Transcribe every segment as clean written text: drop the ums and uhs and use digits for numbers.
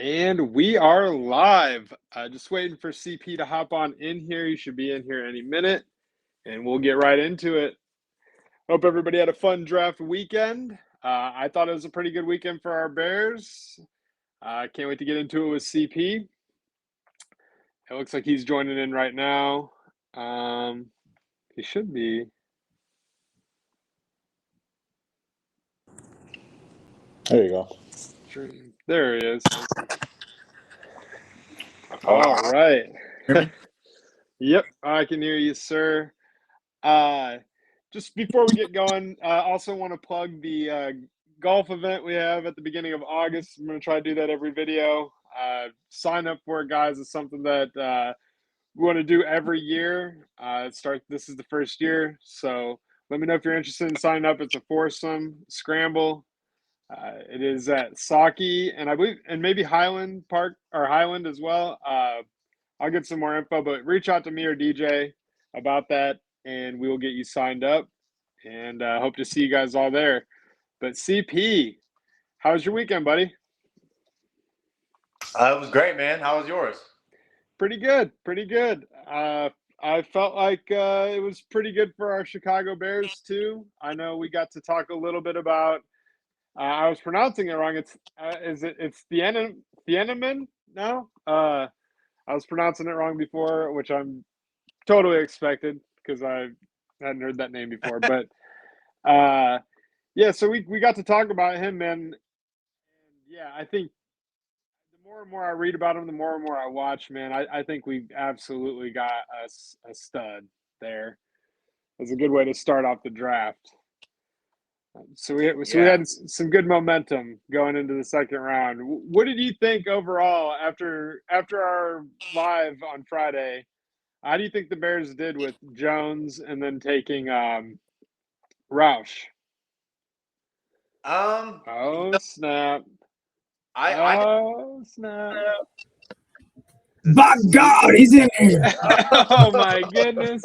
And we are live. Just waiting for CP to hop on in here. You should be in here any minute, and we'll get right into it. Hope everybody had a fun draft weekend. I thought it was a pretty good weekend for our Bears. Can't wait to get into it with CP. It looks like he's joining in right now. He should be. There you go. There he is. All right. Yep, I can hear you, sir. Just before we get going, I also want to plug the golf event we have at the beginning of August. I'm going to try to do that every video. Sign up for it, guys. It's something that we want to do every year. This is the first year, so let me know if you're interested in signing up. It's a foursome scramble. It is at Saki and I believe, and maybe Highland Park or Highland as well. I'll get some more info, but reach out to me or DJ about that, and we will get you signed up. And hope to see you guys all there. But CP, how was your weekend, buddy? It was great, man. How was yours? Pretty good. I felt like it was pretty good for our Chicago Bears too. I know we got to talk a little bit about. I was pronouncing it wrong. It's Thieneman now. I was pronouncing it wrong before, which I'm totally expected because I hadn't heard that name before. But so we got to talk about him, man. And yeah, I think the more and more I read about him, the more and more I watch, man. I think we absolutely got a stud there. It was a good way to start off the draft. So we had some good momentum going into the second round. What did you think overall after our live on Friday? How do you think the Bears did with Jones and then taking Roush? Oh snap! Snap! By God, he's in here. Oh my goodness!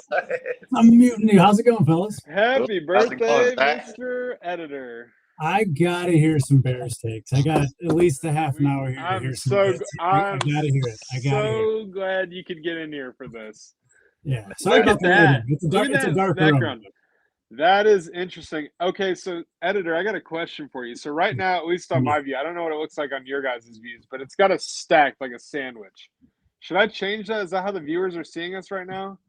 I'm muting you. How's it going, fellas? Happy birthday, Mr. Editor. I gotta hear some Bears takes. I got at least a half an hour here to hear some. I gotta hear it. I gotta hear it. Glad you could get in here for this. Yeah. Sorry about that. It's a dark background. That is interesting. Okay, so Editor, I got a question for you. So right now, at least on my view, I don't know what it looks like on your guys' views, but it's got a stack like a sandwich. Should I change that? Is that how the viewers are seeing us right now?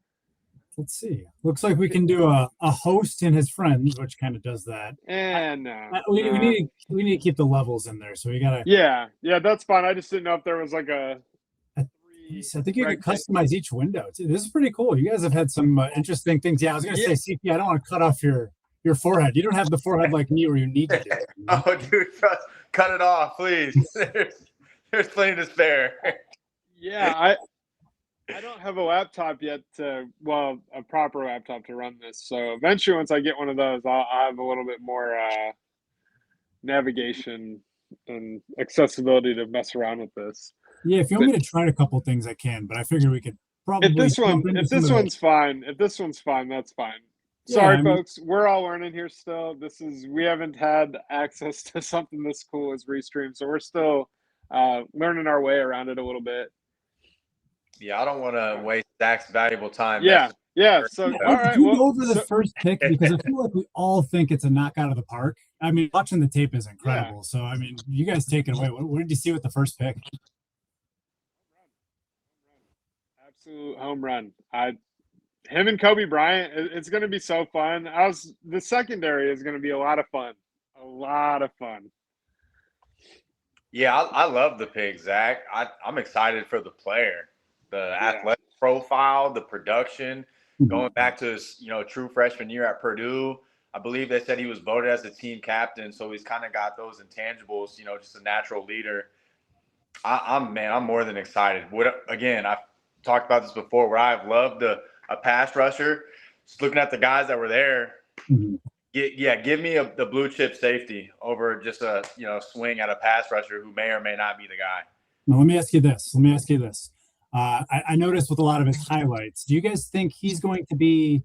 Let's see. Looks like we can do a host and his friends, which kind of does that. And we need to keep the levels in there, so we gotta. Yeah, that's fine. I just didn't know if there was like a. I think you can customize each window too. This is pretty cool. You guys have had some interesting things. Yeah, I was gonna say, CP, I don't want to cut off your forehead. You don't have the forehead like me, where you need to do it. Oh, dude, cut it off, please. There's plenty to spare. Yeah, I don't have a laptop yet a proper laptop to run this. So eventually, once I get one of those, I'll have a little bit more navigation and accessibility to mess around with this. Yeah, if you want me to try a couple things, I can. But I figure we could probably. If this one's fine, that's fine. Sorry, folks, we're all learning here still. We haven't had access to something this cool as Restream, so we're still learning our way around it a little bit. Yeah, I don't want to waste Zach's valuable time. Yeah. So, all right. Can we go over the first pick? Because I feel like we all think it's a knockout of the park. I mean, watching the tape is incredible. Yeah. So, I mean, you guys take it away. What did you see with the first pick? Absolute home run. Him and Kobe Bryant, it's going to be so fun. The secondary is going to be a lot of fun. A lot of fun. Yeah, I love the pick, Zach. I'm excited for the player. The athletic profile, the production, going back to his, true freshman year at Purdue. I believe they said he was voted as the team captain, so he's kind of got those intangibles, just a natural leader. I'm more than excited. Again, I've talked about this before, where I've loved a pass rusher. Just looking at the guys that were there, give me the blue chip safety over just a swing at a pass rusher who may or may not be the guy. Now, let me ask you this. I noticed with a lot of his highlights, do you guys think he's going to be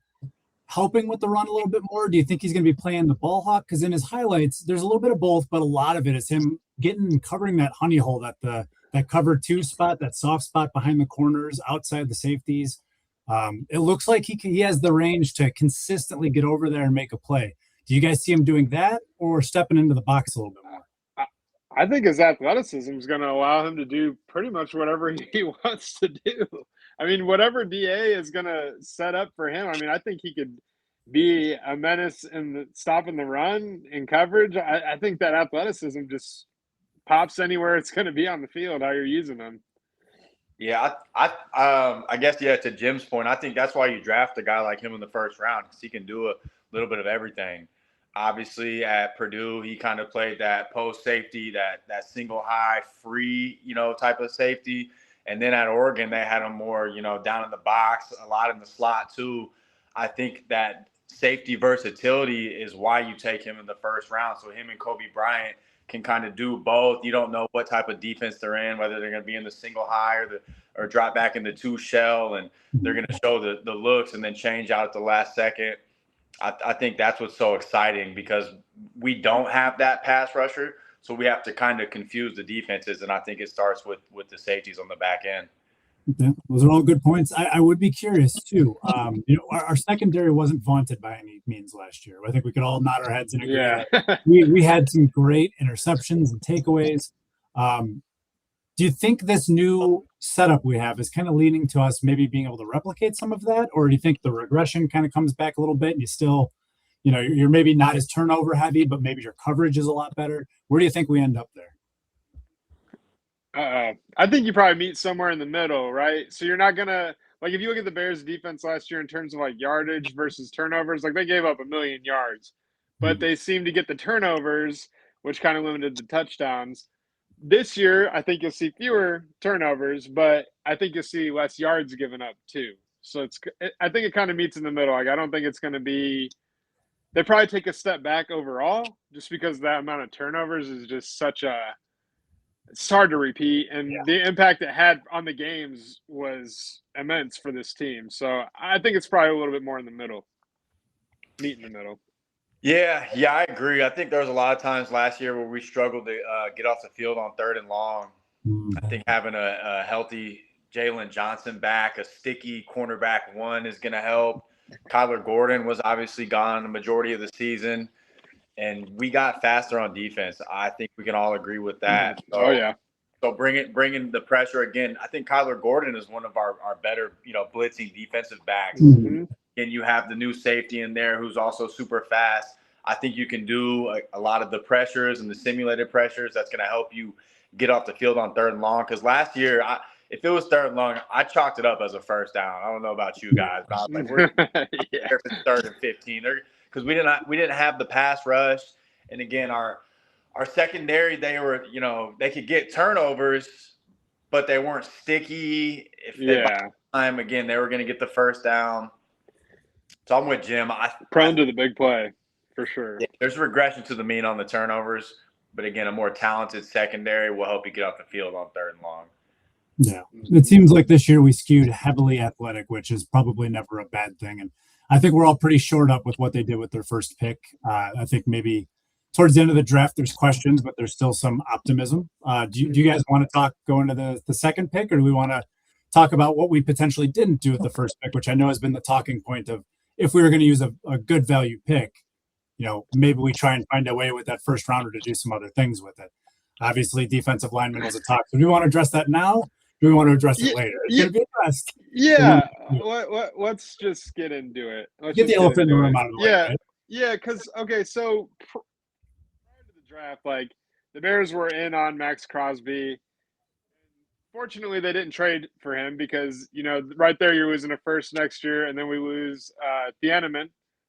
helping with the run a little bit more? Do you think he's going to be playing the ball hawk? Because in his highlights, there's a little bit of both, but a lot of it is him getting and covering that honey hole that the that cover 2 spot, that soft spot behind the corners, outside the safeties. It looks like he has the range to consistently get over there and make a play. Do you guys see him doing that or stepping into the box a little bit more? I think his athleticism is going to allow him to do pretty much whatever he wants to do. I mean, whatever DA is going to set up for him, I mean, I think he could be a menace in stopping the run in coverage. I think that athleticism just pops anywhere it's going to be on the field, how you're using them. Yeah, I guess, to Jim's point, I think that's why you draft a guy like him in the first round, because he can do a little bit of everything. Obviously, at Purdue, he kind of played that post safety, that single high free, type of safety. And then at Oregon, they had him more, down in the box, a lot in the slot too. I think that safety versatility is why you take him in the first round. So him and Kobe Bryant can kind of do both. You don't know what type of defense they're in, whether they're going to be in the single high or drop back in the 2 shell, and they're going to show the looks and then change out at the last second. I think that's what's so exciting, because we don't have that pass rusher, so we have to kind of confuse the defenses, and I think it starts with the safeties on the back end. Okay. Those are all good points. I would be curious too. Our secondary wasn't vaunted by any means last year. I think we could all nod our heads and agree. Yeah. we had some great interceptions and takeaways. Do you think this new setup we have is kind of leading to us maybe being able to replicate some of that? Or do you think the regression kind of comes back a little bit and you still, you're maybe not as turnover heavy, but maybe your coverage is a lot better? Where do you think we end up there? I think you probably meet somewhere in the middle, right? So you're not going to – like if you look at the Bears' defense last year in terms of like yardage versus turnovers, like they gave up 1 million yards. But they seemed to get the turnovers, which kind of limited the touchdowns. This year, I think you'll see fewer turnovers, but I think you'll see less yards given up too. So I think it kind of meets in the middle. Like I don't think it's going to be – they probably take a step back overall just because that amount of turnovers is just such a – it's hard to repeat. And the impact it had on the games was immense for this team. So I think it's probably a little bit more in the middle, meet in the middle. Yeah, I agree. I think there was a lot of times last year where we struggled to get off the field on 3rd and long. I think having a healthy Jalen Johnson back, a sticky cornerback 1 is going to help. Kyler Gordon was obviously gone the majority of the season, and we got faster on defense. I think we can all agree with that. So bringing the pressure again. I think Kyler Gordon is one of our better, blitzing defensive backs. And you have the new safety in there who's also super fast. I think you can do a lot of the pressures and the simulated pressures. That's going to help you get off the field on 3rd and long. Because last year, if it was 3rd and long, I chalked it up as a first down. I don't know about you guys, but I was like, we're there for 3rd and 15. Because we didn't have the pass rush. And again, our secondary, they were, they could get turnovers, but they weren't sticky. Time again, they were going to get the first down. So I'm with Jim. Prone to the big play, for sure. There's regression to the mean on the turnovers, but again, a more talented secondary will help you get off the field on 3rd and long. Yeah, it seems like this year we skewed heavily athletic, which is probably never a bad thing. And I think we're all pretty shored up with what they did with their first pick. I think maybe towards the end of the draft, there's questions, but there's still some optimism. Do you guys want to go into the second pick, or do we want to talk about what we potentially didn't do with the first pick, which I know has been the talking point of, if we were going to use a good value pick, maybe we try and find a way with that first rounder to do some other things with it. Obviously, defensive lineman was a talk. So do we want to address that now? Do we want to address it later? It's going to be addressed. Yeah. Let's just get into it. Get the elephant in the room out of the way. Right? Yeah, because, so prior to the draft, like, the Bears were in on Max Crosby. Fortunately, they didn't trade for him because, right there you're losing a first next year, and then we lose Thieneman,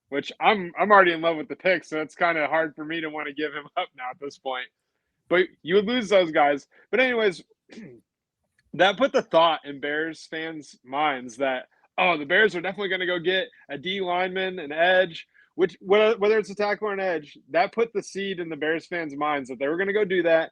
which I'm already in love with the pick, so it's kind of hard for me to want to give him up now at this point. But you would lose those guys. But anyways, that put the thought in Bears fans' minds that, the Bears are definitely going to go get a D lineman, an edge, which whether it's a tackle or an edge, that put the seed in the Bears fans' minds that they were going to go do that.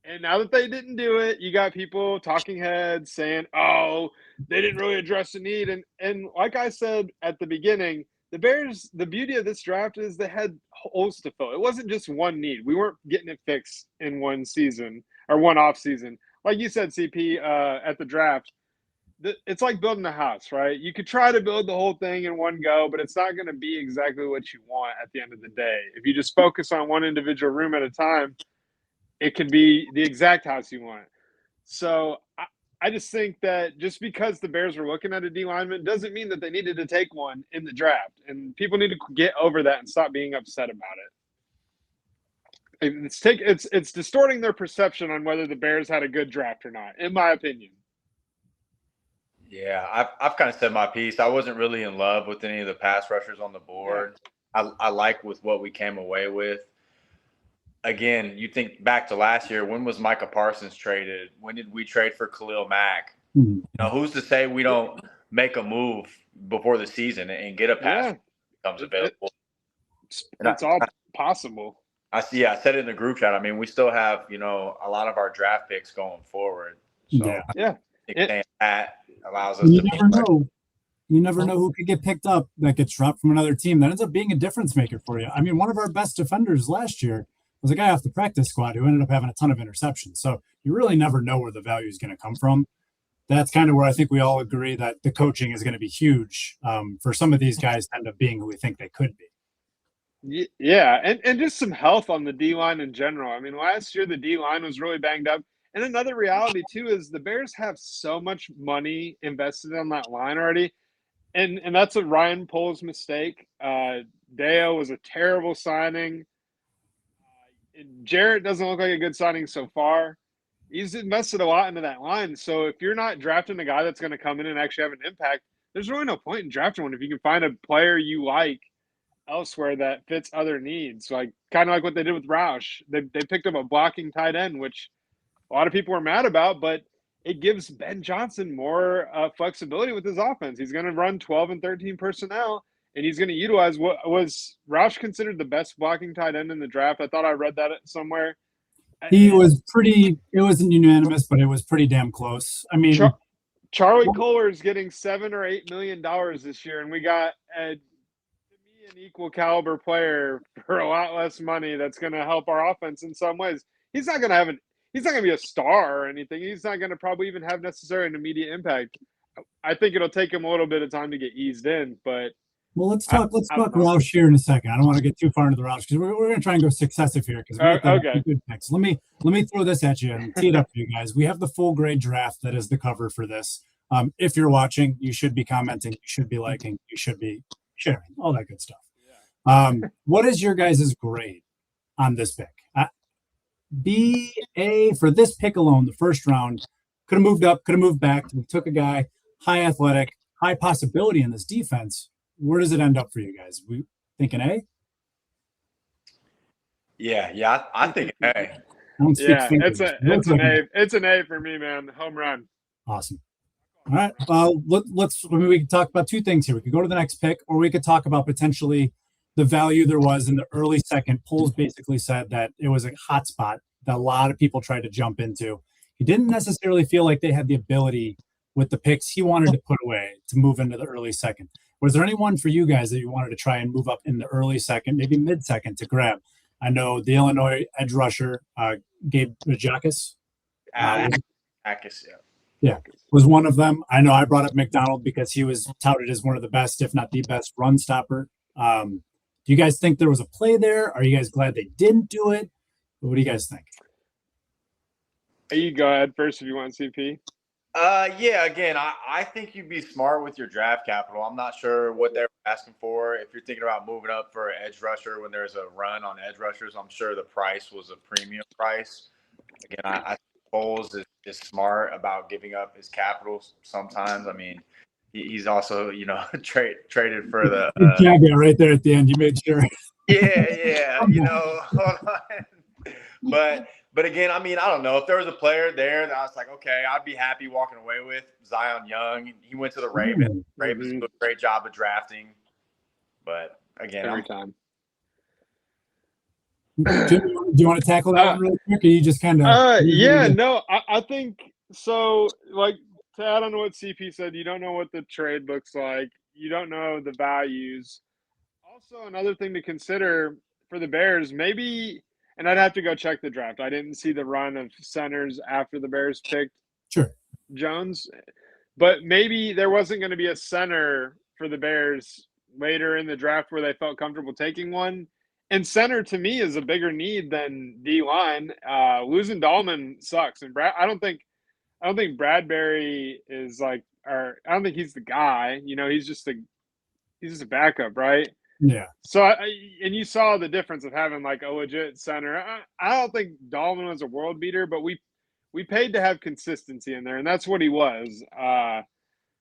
And now that they didn't do it, you got people, talking heads, saying, they didn't really address the need. And like I said at the beginning, the Bears, the beauty of this draft is they had holes to fill. It wasn't just one need. We weren't getting it fixed in one season or one off season. like you said, CP, at the draft, it's like building a house, right? You could try to build the whole thing in one go, but it's not going to be exactly what you want at the end of the day. If you just focus on one individual room at a time, it can be the exact house you want. So I just think that just because the Bears were looking at a D lineman doesn't mean that they needed to take one in the draft. And people need to get over that and stop being upset about it. It's distorting their perception on whether the Bears had a good draft or not, in my opinion. Yeah, I've kind of said my piece. I wasn't really in love with any of the pass rushers on the board. Yeah. I like with what we came away with. Again, you think back to last year, when was Micah Parsons traded? When did we trade for Khalil Mack? Mm-hmm. You know, who's to say we don't make a move before the season and get a pass becomes available? It's all possible. I said it in the group chat. I mean, we still have, you know, a lot of our draft picks going forward. So that allows us you never know. You never know who could get picked up that gets dropped from another team. That ends up being a difference maker for you. I mean, one of our best defenders last year was a guy off the practice squad who ended up having a ton of interceptions. So you really never know where the value is going to come from. That's kind of where I think we all agree that the coaching is going to be huge for some of these guys to end up being who we think they could be. Yeah, and just some health on the D-line in general. I mean, last year the D-line was really banged up. And another reality, too, is the Bears have so much money invested on that line already. And that's a Ryan Poles mistake. Deo was a terrible signing. Jarrett doesn't look like a good signing so far. He's invested a lot into that line. So if you're not drafting a guy that's going to come in and actually have an impact, there's really no point in drafting one if you can find a player you like elsewhere that fits other needs. Like kind of like what they did with Roush. They picked up a blocking tight end, which a lot of people were mad about, but it gives Ben Johnson more flexibility with his offense. He's going to run 12 and 13 personnel, and he's going to utilize what was Roush considered the best blocking tight end in the draft. I thought I read that somewhere. He was pretty – it wasn't unanimous, but it was pretty damn close. I mean Charlie Kohler is getting $7 or $8 million this year, and we got an equal caliber player for a lot less money that's going to help our offense in some ways. He's not going to be a star or anything. He's not going to probably even have necessarily an immediate impact. I think it'll take him a little bit of time to get eased in, but let's talk Roush here in a second. I don't want to get too far into the Roush because we're going to try and go successive here because we good picks. Let me throw this at you and tee it up for you guys. We have the full grade draft that is the cover for this. If you're watching, you should be commenting, you should be liking, you should be sharing, all that good stuff. What is your guys' grade on this pick? B, A, for this pick alone, the first round, could have moved up, could have moved back. We took a guy, high athletic, high possibility in this defense. Where does it end up for you guys? We thinking A? Yeah, I think A. It's an A for me, man. Home run. Awesome. All right. We can talk about two things here. We could go to the next pick, or we could talk about potentially the value there was in the early second. Polls basically said that it was a hot spot that a lot of people tried to jump into. He didn't necessarily feel like they had the ability with the picks he wanted to put away to move into the early second. Was there anyone for you guys that you wanted to try and move up in the early second, maybe mid-second to grab? I know the Illinois edge rusher, Gabe Majakis. Yeah, was one of them. I know I brought up McDonald because he was touted as one of the best, if not the best, run stopper. Do you guys think there was a play there? Are you guys glad they didn't do it? What do you guys think? You go ahead first if you want, CP. Yeah, again, I think you'd be smart with your draft capital. I'm not sure what they're asking for. If you're thinking about moving up for an edge rusher when there's a run on edge rushers, I'm sure the price was a premium price. Again, I think Foles is smart about giving up his capital sometimes. I mean, he's also, traded for the caveat right there at the end. You made sure. Yeah, hold on. But again, I mean, I don't know. If there was a player there that I was like, okay, I'd be happy walking away with Zion Young. He went to the Ravens. Ravens do a great job of drafting. But again, every time. Do you want to tackle that one really quick, or you just kind of? I think so. Like to add on to what CP said, you don't know what the trade looks like. You don't know the values. Also, another thing to consider for the Bears, maybe. and I'd have to go check the draft. I didn't see the run of centers after the Bears picked Jones, but maybe there wasn't going to be a center for the Bears later in the draft where they felt comfortable taking one. And center to me is a bigger need than D line. Losing Dahlman sucks, and I don't think Bradbury is like, or I don't think he's the guy. You know, he's just a backup, right? Yeah. So, and you saw the difference of having like a legit center. I don't think Dahlman was a world beater, but we paid to have consistency in there, and that's what he was.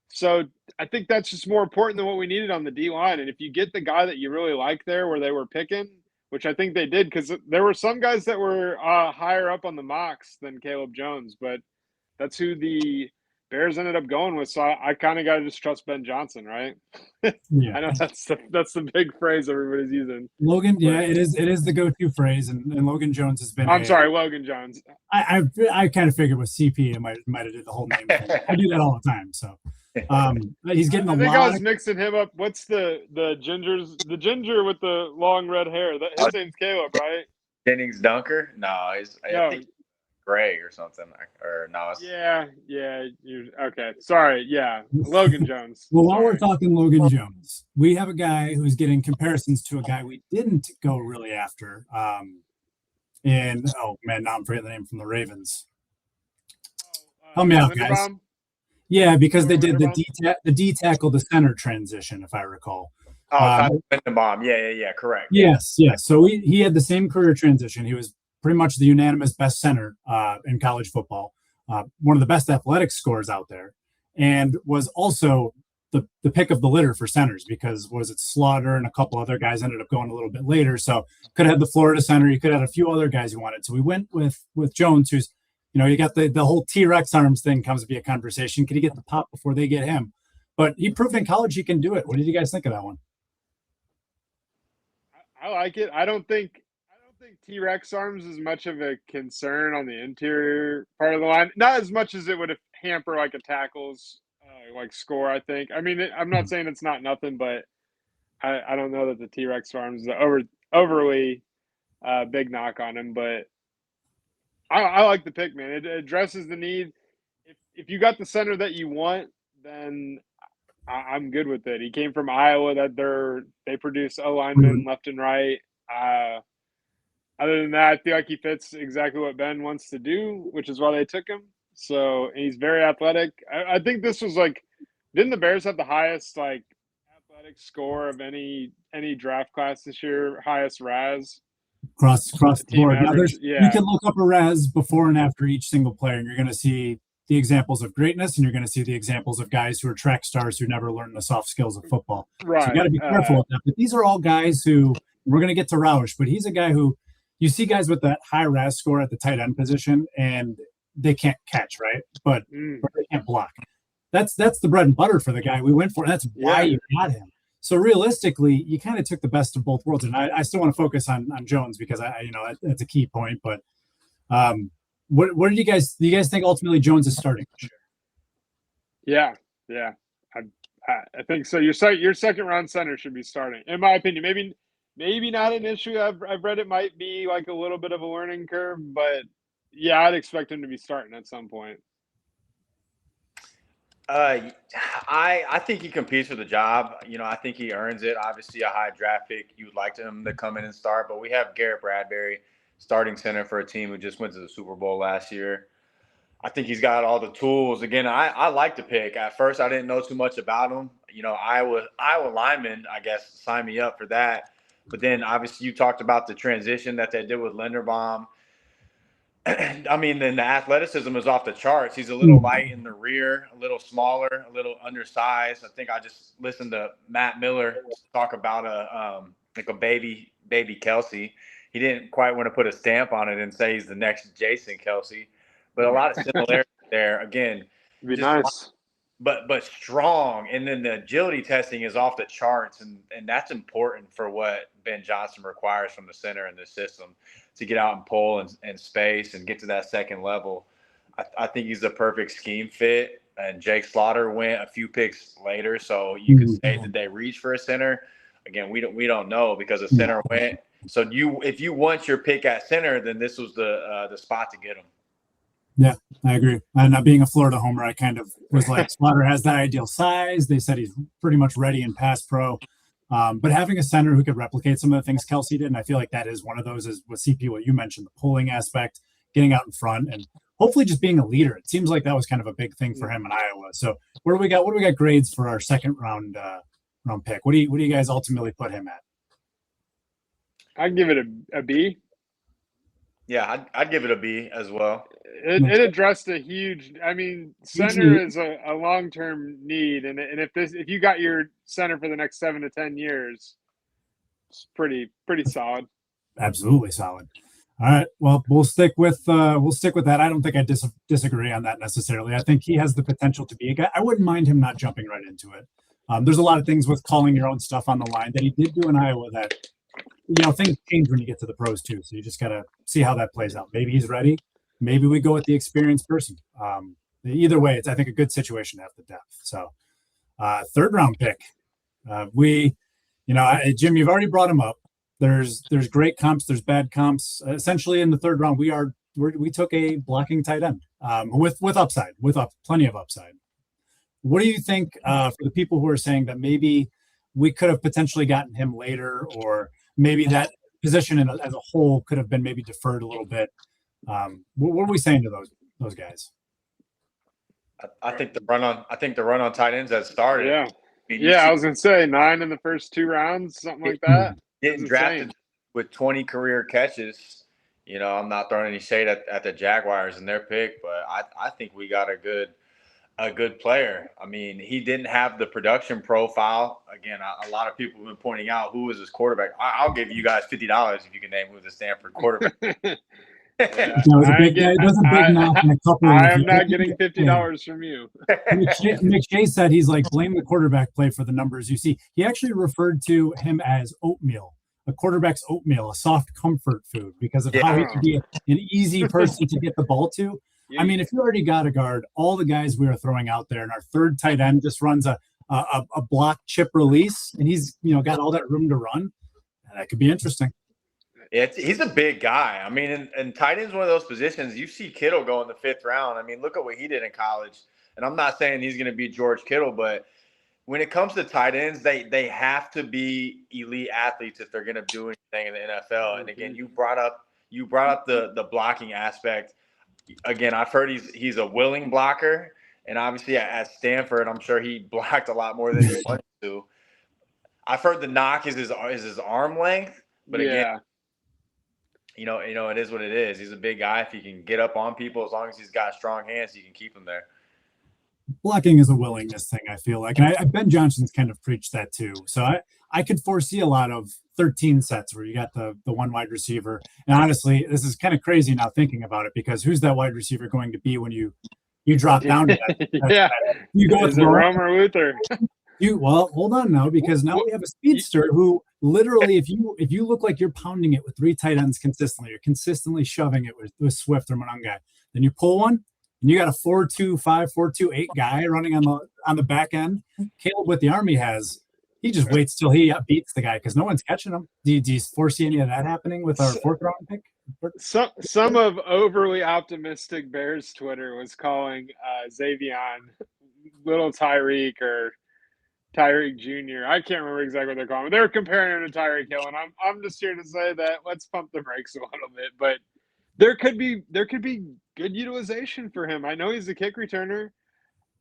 So I think that's just more important than what we needed on the D line. And if you get the guy that you really like there, where they were picking, which I think they did, because there were some guys that were higher up on the mocks than Caleb Jones, but that's who the Bears ended up going with. So I kind of got to just trust Ben Johnson, right? Yeah. I know that's the big phrase everybody's using. Logan, yeah, it is the go-to phrase, and Logan Jones has been. I'm sorry, Logan Jones. I kind of figured with CP, it might have did the whole name. I do that all the time. So he's getting a lot. I think I was mixing him up. What's the ginger with the long red hair? His name's Caleb, right? Jennings Dunker? No, I think Greg or something. Or no. Yeah. Okay. Sorry. Yeah. Logan Jones. Well, while we're talking Logan Jones, we have a guy who's getting comparisons to a guy we didn't go really after. And oh man, now I'm forgetting the name from the Ravens. Help me out, guys. Yeah, because they did the D tackle to center transition, if I recall. Lindenbaum. Yeah, correct. Yes. So he had the same career transition. He was pretty much the unanimous best center in college football, one of the best athletic scores out there, and was also the pick of the litter for centers because was it Slaughter and a couple other guys ended up going a little bit later. So could have had the Florida center. You could have had a few other guys you wanted. So we went with Jones, who's, you got the whole T-Rex arms thing comes to be a conversation. Could he get the pop before they get him? But he proved in college he can do it. What did you guys think of that one? I like it. I don't think T-Rex arms is much of a concern on the interior part of the line. Not as much as it would hamper like a tackles like score, I think. I mean, I'm not saying it's not nothing, but I don't know that the T-Rex arms is overly big knock on him. But I like the pick, man. It addresses the need. If you got the center that you want, then I'm good with it. He came from Iowa. That they produce O-linemen left and right. Other than that, I feel like he fits exactly what Ben wants to do, which is why they took him. So he's very athletic. I think this was like, didn't the Bears have the highest like athletic score of any draft class this year? Highest RAS across the board. Now you can look up a RAS before and after each single player, and you're going to see the examples of greatness, and you're going to see the examples of guys who are track stars who never learned the soft skills of football. Right. So you got to be careful with that. But these are all guys who we're going to get to Roush, but he's a guy who you see guys with that high RAS score at the tight end position, and they can't catch, right? But they can't block. That's the bread and butter for the guy we went for. And that's why you got him. So realistically, you kind of took the best of both worlds. And I still want to focus on Jones because that's a key point. But what do you guys think ultimately Jones is starting this year? Yeah. I think so. Your second round center should be starting, in my opinion. Maybe not an issue. I've read it might be like a little bit of a learning curve, but yeah, I'd expect him to be starting at some point. I think he competes for the job. I think he earns it. Obviously, a high draft pick. You would like him to come in and start, but we have Garrett Bradbury, starting center for a team who just went to the Super Bowl last year. I think he's got all the tools. Again, I like the pick. At first, I didn't know too much about him. Iowa linemen, I guess, signed me up for that. But then, obviously, you talked about the transition that they did with Linderbaum. I mean, then the athleticism is off the charts. He's a little light in the rear, a little smaller, a little undersized. I think I just listened to Matt Miller talk about a baby Kelsey. He didn't quite want to put a stamp on it and say he's the next Jason Kelsey, but a lot of similarities there. Again, it'd be nice, but strong. And then the agility testing is off the charts, and that's important for what Ben Johnson requires from the center in this system to get out and pull and space and get to that second level. I think he's the perfect scheme fit. And Jake Slaughter went a few picks later, so you could say that they reached for a center. Again, we don't know because the center went. So if you want your pick at center, then this was the spot to get him. Yeah, I agree. And not being a Florida homer, I kind of was like, Slaughter has that ideal size. They said he's pretty much ready in pass pro. But having a center who could replicate some of the things Kelsey did, and I feel like that is one of those, is with CP, what you mentioned, the pulling aspect, getting out in front, and hopefully just being a leader. It seems like that was kind of a big thing for him in Iowa. So what do we got grades for our second round pick? What do you guys ultimately put him at? I'd give it a B. Yeah, I'd give it a B as well. It addressed a huge. I mean, center is a long-term need, and if you got your center for the next 7 to 10 years, it's pretty solid. Absolutely solid. All right. Well, we'll stick with that. I don't think I disagree on that necessarily. I think he has the potential to be a guy. I wouldn't mind him not jumping right into it. There's a lot of things with calling your own stuff on the line that he did do in Iowa that, things change when you get to the pros too. So you just got to see how that plays out. Maybe he's ready. Maybe we go with the experienced person. Either way, it's, I think, a good situation to have the depth. So third round pick, Jim, you've already brought him up. There's great comps. There's bad comps. Essentially in the third round, we took a blocking tight end with upside, plenty of upside. What do you think for the people who are saying that maybe we could have potentially gotten him later, or maybe that position as a whole could have been maybe deferred a little bit? What are we saying to those guys? I think the run on tight ends has started. Yeah. I was gonna say 9 in the first 2 rounds, something like that. Getting drafted with 20 career catches. I'm not throwing any shade at the Jaguars and their pick, but I think we got a good player. I mean, he didn't have the production profile. Again, a lot of people have been pointing out who was his quarterback. I'll give you guys $50 if you can name who the Stanford quarterback. I am not getting $50 from you. McShay said he's like, blame the quarterback play for the numbers you see. He actually referred to him as oatmeal, a quarterback's oatmeal, a soft comfort food, because of how he could be an easy person to get the ball to. I mean, if you already got a guard, all the guys we are throwing out there, and our third tight end just runs a block chip release, and he's got all that room to run, that could be interesting. He's a big guy. I mean, and tight end's one of those positions. You see Kittle go in the 5th round. I mean, look at what he did in college. And I'm not saying he's going to be George Kittle, but when it comes to tight ends, they have to be elite athletes if they're going to do anything in the NFL. And again, you brought up the blocking aspect. Again, I've heard he's a willing blocker, and obviously at Stanford, I'm sure he blocked a lot more than he wanted to. I've heard the knock is his arm length, but again, it is what it is. He's a big guy. If he can get up on people, as long as he's got strong hands, you can keep him there. Blocking is a willingness thing, I feel like. And Ben Johnson's kind of preached that too. So I could foresee a lot of 13 sets where you got the one wide receiver. And honestly, this is kind of crazy now thinking about it, because who's that wide receiver going to be when you drop down to that? You go with Romer Luther. Well, hold on now, because now we have a speedster who literally, if you look like you're pounding it with 3 tight ends consistently, you're consistently shoving it with Swift or Monangai, then you pull one and you got a 4.25, 4.28 guy running on the back end. Caleb, with the arm he has, he just waits till he beats the guy because no one's catching him. Do you foresee any of that happening with our 4th round pick? Some of overly optimistic Bears Twitter was calling Xavion little Tyreek or Tyreek Jr. I can't remember exactly what they're calling him. They're comparing him to Tyreek Hill, and I'm just here to say that let's pump the brakes a little bit. But there could be good utilization for him. I know he's a kick returner.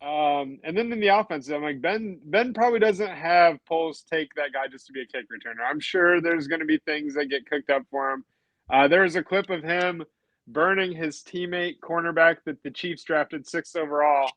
And then in the offense, I'm like, Ben probably doesn't have Poles take that guy just to be a kick returner. I'm sure there's going to be things that get cooked up for him. There was a clip of him burning his teammate cornerback that the Chiefs drafted 6th overall.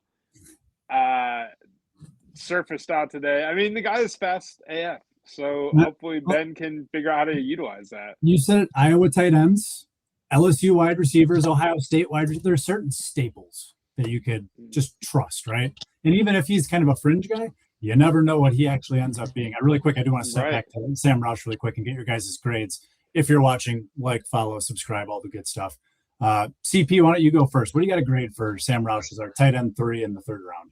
Surfaced out today. I mean, the guy is fast AF. So hopefully Ben can figure out how to utilize that. You said Iowa tight ends, LSU wide receivers, Ohio State wide receivers. There are certain staples that you could just trust, right? And even if he's kind of a fringe guy, you never know what he actually ends up being. I do want to step back to Sam Roush really quick and get your guys' grades. If you're watching, like, follow, subscribe, all the good stuff. CP, why don't you go first? What do you got a grade for Sam Roush as our tight end 3 in the 3rd round?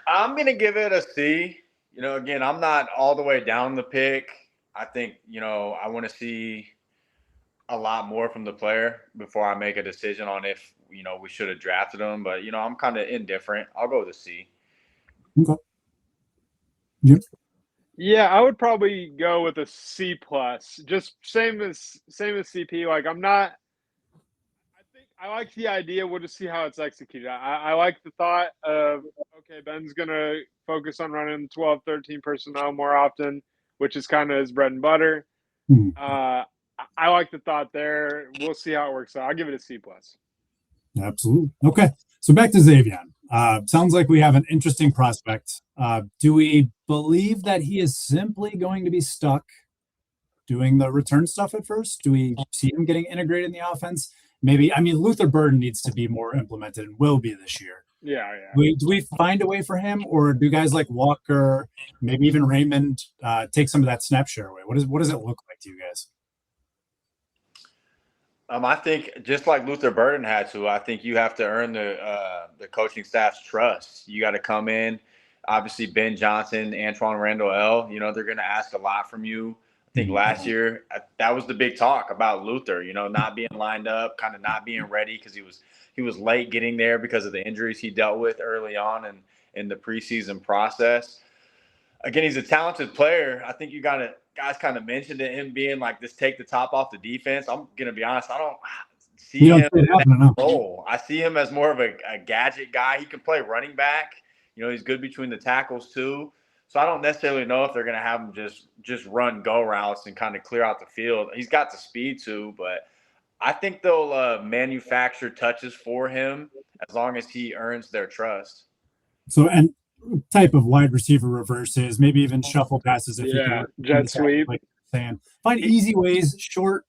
I'm going to give it a C. Again, I'm not all the way down the pick. I think, I want to see a lot more from the player before I make a decision on if, we should have drafted him. But, I'm kind of indifferent. I'll go with a C. Okay. Yep. Yeah, I would probably go with a C plus. Just same as CP. Like I'm not. I think I like the idea. We'll just see how it's executed. I like the thought of okay, Ben's gonna focus on running 12, 13 personnel more often, which is kind of his bread and butter. Hmm. I like the thought there. We'll see how it works out. I'll give it a C plus. Absolutely. Okay. So back to Xavion. Sounds like we have an interesting prospect. Do we believe that he is simply going to be stuck doing the return stuff at first? Do we see him getting integrated in the offense? Maybe. I mean, Luther Burden needs to be more implemented and will be this year. Yeah. Do we find a way for him, or do guys like Walker, maybe even Raymond, take some of that snap share away? What does it look like to you guys? I think just like Luther Burden had to, I think you have to earn the coaching staff's trust. You got to come in. Obviously, Ben Johnson, Antoine Randall L., they're going to ask a lot from you. I think last year that was the big talk about Luther, not being lined up, kind of not being ready because he was late getting there because of the injuries he dealt with early on in the preseason process. Again, he's a talented player. I think guys kind of mentioned it, him being like this take the top off the defense. I'm going to be honest. I don't see him in that role. I see him as more of a gadget guy. He can play running back. He's good between the tackles too. So I don't necessarily know if they're going to have him just run go routes and kind of clear out the field. He's got the speed too, but I think they'll manufacture touches for him as long as he earns their trust. So, and type of wide receiver reverses, maybe even shuffle passes if you can jet sweep. Like saying, find easy ways, short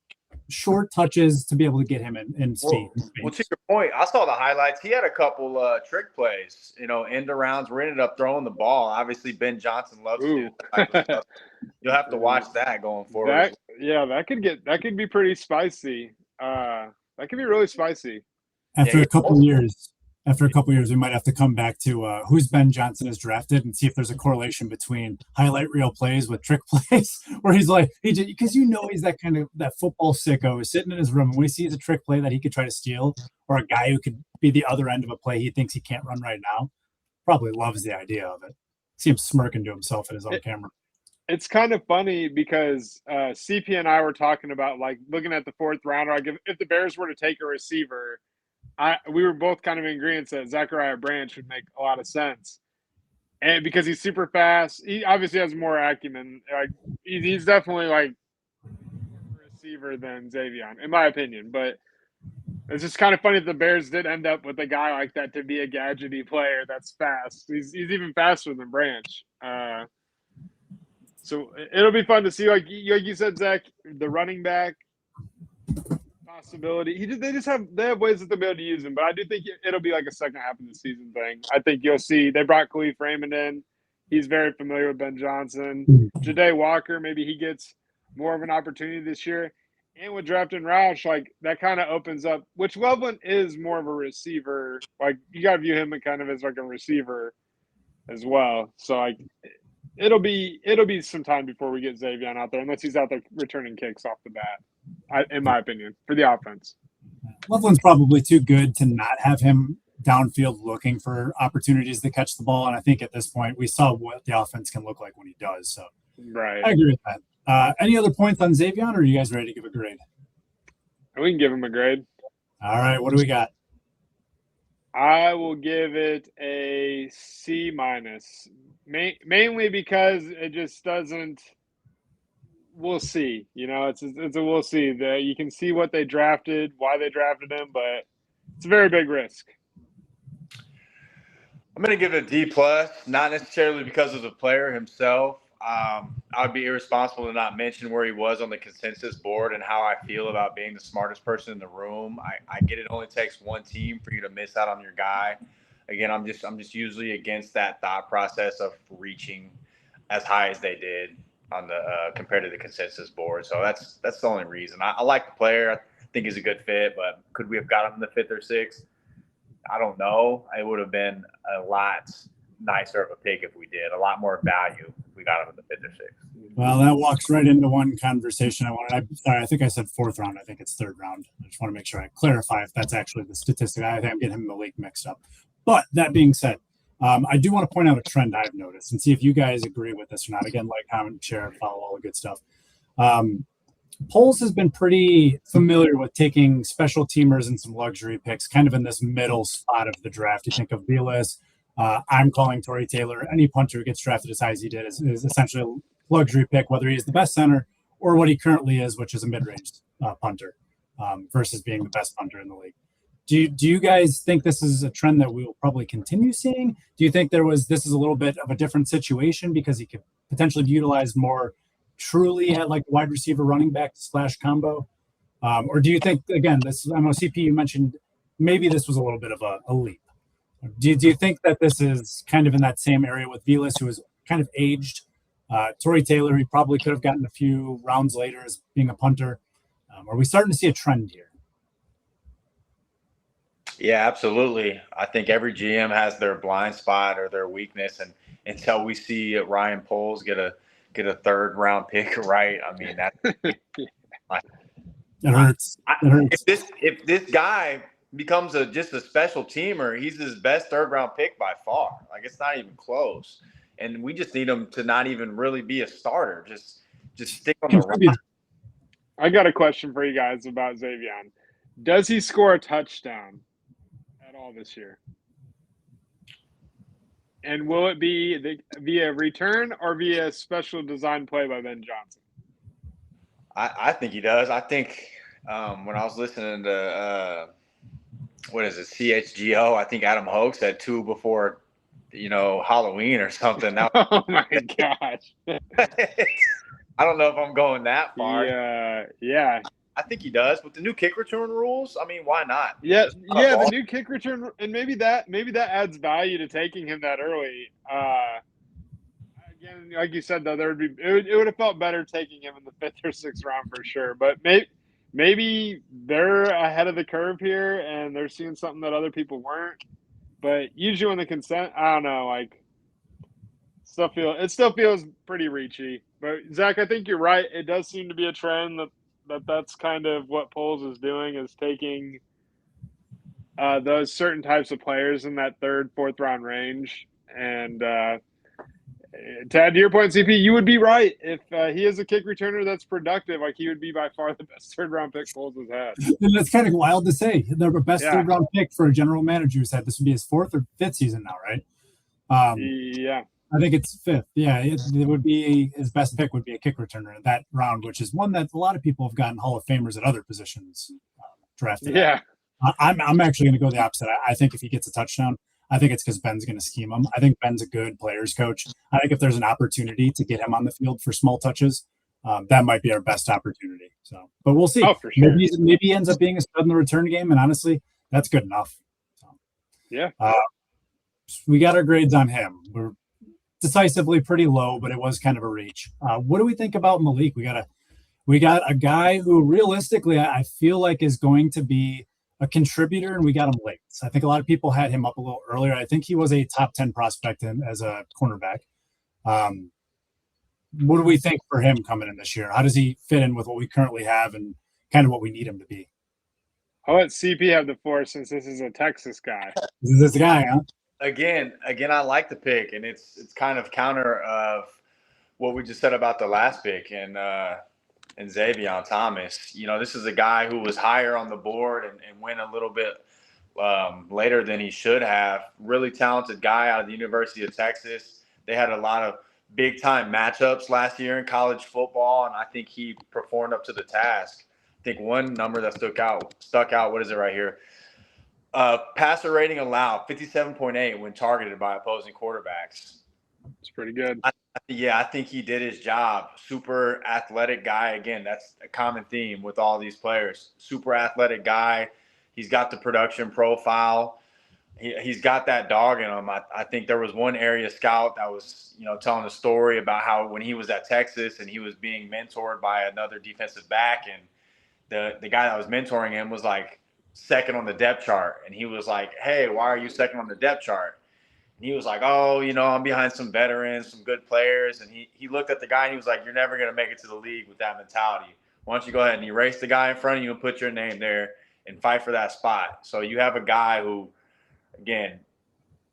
touches to be able to get him in speed. Well, to your point, I saw the highlights. He had a couple trick plays, end arounds where he ended up throwing the ball. Obviously, Ben Johnson loves to do that type of stuff. You'll have to watch that going forward. That could be pretty spicy. That could be really spicy. After a couple years, we might have to come back to who's Ben Johnson has drafted and see if there's a correlation between highlight reel plays with trick plays, where he's like, because he's that football sicko who's sitting in his room and when he sees a trick play that he could try to steal, or a guy who could be the other end of a play he thinks he can't run right now, probably loves the idea of it. See him smirking to himself at his own camera. It's kind of funny because CP and I were talking about like looking at the fourth rounder. Like if the Bears were to take a receiver, we were both kind of in agreement that Zachariah Branch would make a lot of sense, and because he's super fast, he obviously has more acumen. Like he's definitely like more of a receiver than Xavion, in my opinion. But it's just kind of funny that the Bears did end up with a guy like that to be a gadgety player that's fast. He's even faster than Branch. So it'll be fun to see, like you said, Zach, the running back possibility. They have ways that they'll be able to use him, but I do think it'll be like a second half of the season thing. I think you'll see they brought Khalif Raymond in. He's very familiar with Ben Johnson. Ja'Day Walker, maybe he gets more of an opportunity this year. And with drafting Roush, like that kind of opens up, which Loveland is more of a receiver. Like you got to view him kind of as like a receiver as well. So like it'll be some time before we get Xavion out there, unless he's out there returning kicks off the bat, in my opinion, for the offense. Loveland's probably too good to not have him downfield looking for opportunities to catch the ball. And I think at this point, we saw what the offense can look like when he does. So right. I agree with that. Any other points on Xavion, or are you guys ready to give a grade? We can give him a grade. All right. What do we got? I will give it a C minus, mainly because it just doesn't. We'll see. It's a we'll see. You can see what they drafted, why they drafted him, but it's a very big risk. I'm going to give it a D plus, not necessarily because of the player himself. I would be irresponsible to not mention where he was on the consensus board and how I feel about being the smartest person in the room. I get it only takes one team for you to miss out on your guy. Again, I'm just usually against that thought process of reaching as high as they did on the compared to the consensus board. So that's the only reason. I like the player. I think he's a good fit, but could we have got him in the 5th or 6th? I don't know. It would have been a lot nicer of a pick if we did. A lot more value if we got him in the 5th or 6th. Well, that walks right into one conversation I wanted. I'm sorry, I think I said 4th round. I think it's 3rd round. I just want to make sure I clarify if that's actually the statistic. I think I'm getting him in the league mixed up. But that being said, I do want to point out a trend I've noticed and see if you guys agree with this or not. Again, like, comment, share, follow, all the good stuff. Poles has been pretty familiar with taking special teamers and some luxury picks kind of in this middle spot of the draft. You think of Vilas, I'm calling Torrey Taylor. Any punter who gets drafted as high as he did is essentially a luxury pick, whether he's the best center or what he currently is, which is a mid-range punter versus being the best punter in the league. Do you guys think this is a trend that we will probably continue seeing? Do you think this is a little bit of a different situation because he could potentially be utilized more truly at like wide receiver running back / combo? Or do you think, again, I know CP, you mentioned maybe this was a little bit of a leap. Do you think that this is kind of in that same area with Vilas, who is kind of aged? Torrey Taylor, he probably could have gotten a few rounds later as being a punter. Are we starting to see a trend here? Yeah, absolutely. I think every GM has their blind spot or their weakness, and until we see Ryan Poles get a 3rd round pick, right? I mean, that it hurts. It hurts. If this guy becomes just a special teamer, he's his best 3rd round pick by far. Like, it's not even close. And we just need him to not even really be a starter. Just stick on the roster. I got a question for you guys about Xavier. Does he score a touchdown at all this year? And will it be via return or via special design play by Ben Johnson? I think he does. I think when I was listening to CHGO, I think Adam Hogue said 2 before Halloween or something. Oh my gosh. I don't know if I'm going that far. Yeah. I think he does. With the new kick return rules, I mean, why not? Yeah, the new kick return, and maybe that adds value to taking him that early. Again, like you said, though, it would have felt better taking him in the 5th or 6th round for sure. But maybe they're ahead of the curve here, and they're seeing something that other people weren't. But usually when the consent, I don't know, like it still feels pretty reachy. But Zach, I think you're right. It does seem to be a trend that's kind of what Poles is doing, is taking those certain types of players in that 3rd, 4th round range. And to add to your point, CP, you would be right. If he is a kick returner that's productive, like, he would be by far the best 3rd round pick Poles has had. And that's kind of wild to say. The best 3rd round pick for a general manager who said this would be his 4th or 5th season now, right? Yeah. I think it's 5th. Yeah, it would be his best pick would be a kick returner in that round, which is one that a lot of people have gotten Hall of Famers at other positions drafted. Yeah. I'm actually going to go the opposite. I think if he gets a touchdown, I think it's because Ben's going to scheme him. I think Ben's a good players coach. I think if there's an opportunity to get him on the field for small touches, that might be our best opportunity. So, but we'll see. Oh, for sure. Maybe he ends up being a stud in the return game, and honestly, that's good enough. So, yeah. We got our grades on him. We're decisively pretty low, but it was kind of a reach. What do we think about Malik? We got a guy who realistically I feel like is going to be a contributor, and we got him late. So I think a lot of people had him up a little earlier. I think he was a top 10 prospect as a cornerback. What do we think for him coming in this year? How does he fit in with what we currently have and kind of what we need him to be? I'll let CP have the floor since this is a Texas guy. This is this guy, huh? Again, I like the pick, and it's kind of counter of what we just said about the last pick and Xavier Thomas. This is a guy who was higher on the board and went a little bit later than he should have. Really talented guy out of the University of Texas. They had a lot of big-time matchups last year in college football, and I think he performed up to the task. I think one number that stuck out, what is it right here? Passer rating allowed, 57.8 when targeted by opposing quarterbacks. It's pretty good. I think he did his job. Super athletic guy. Again, that's a common theme with all these players. Super athletic guy. He's got the production profile. He's got that dog in him. I think there was one area scout that was, telling a story about how when he was at Texas and he was being mentored by another defensive back, and the guy that was mentoring him was like second on the depth chart, and he was like, "Hey, why are you second on the depth chart?" he was like, oh, I'm behind some veterans, some good players. And he looked at the guy and he was like, you're never going to make it to the league with that mentality. Why don't you go ahead and erase the guy in front of you and put your name there and fight for that spot? So you have a guy who, again,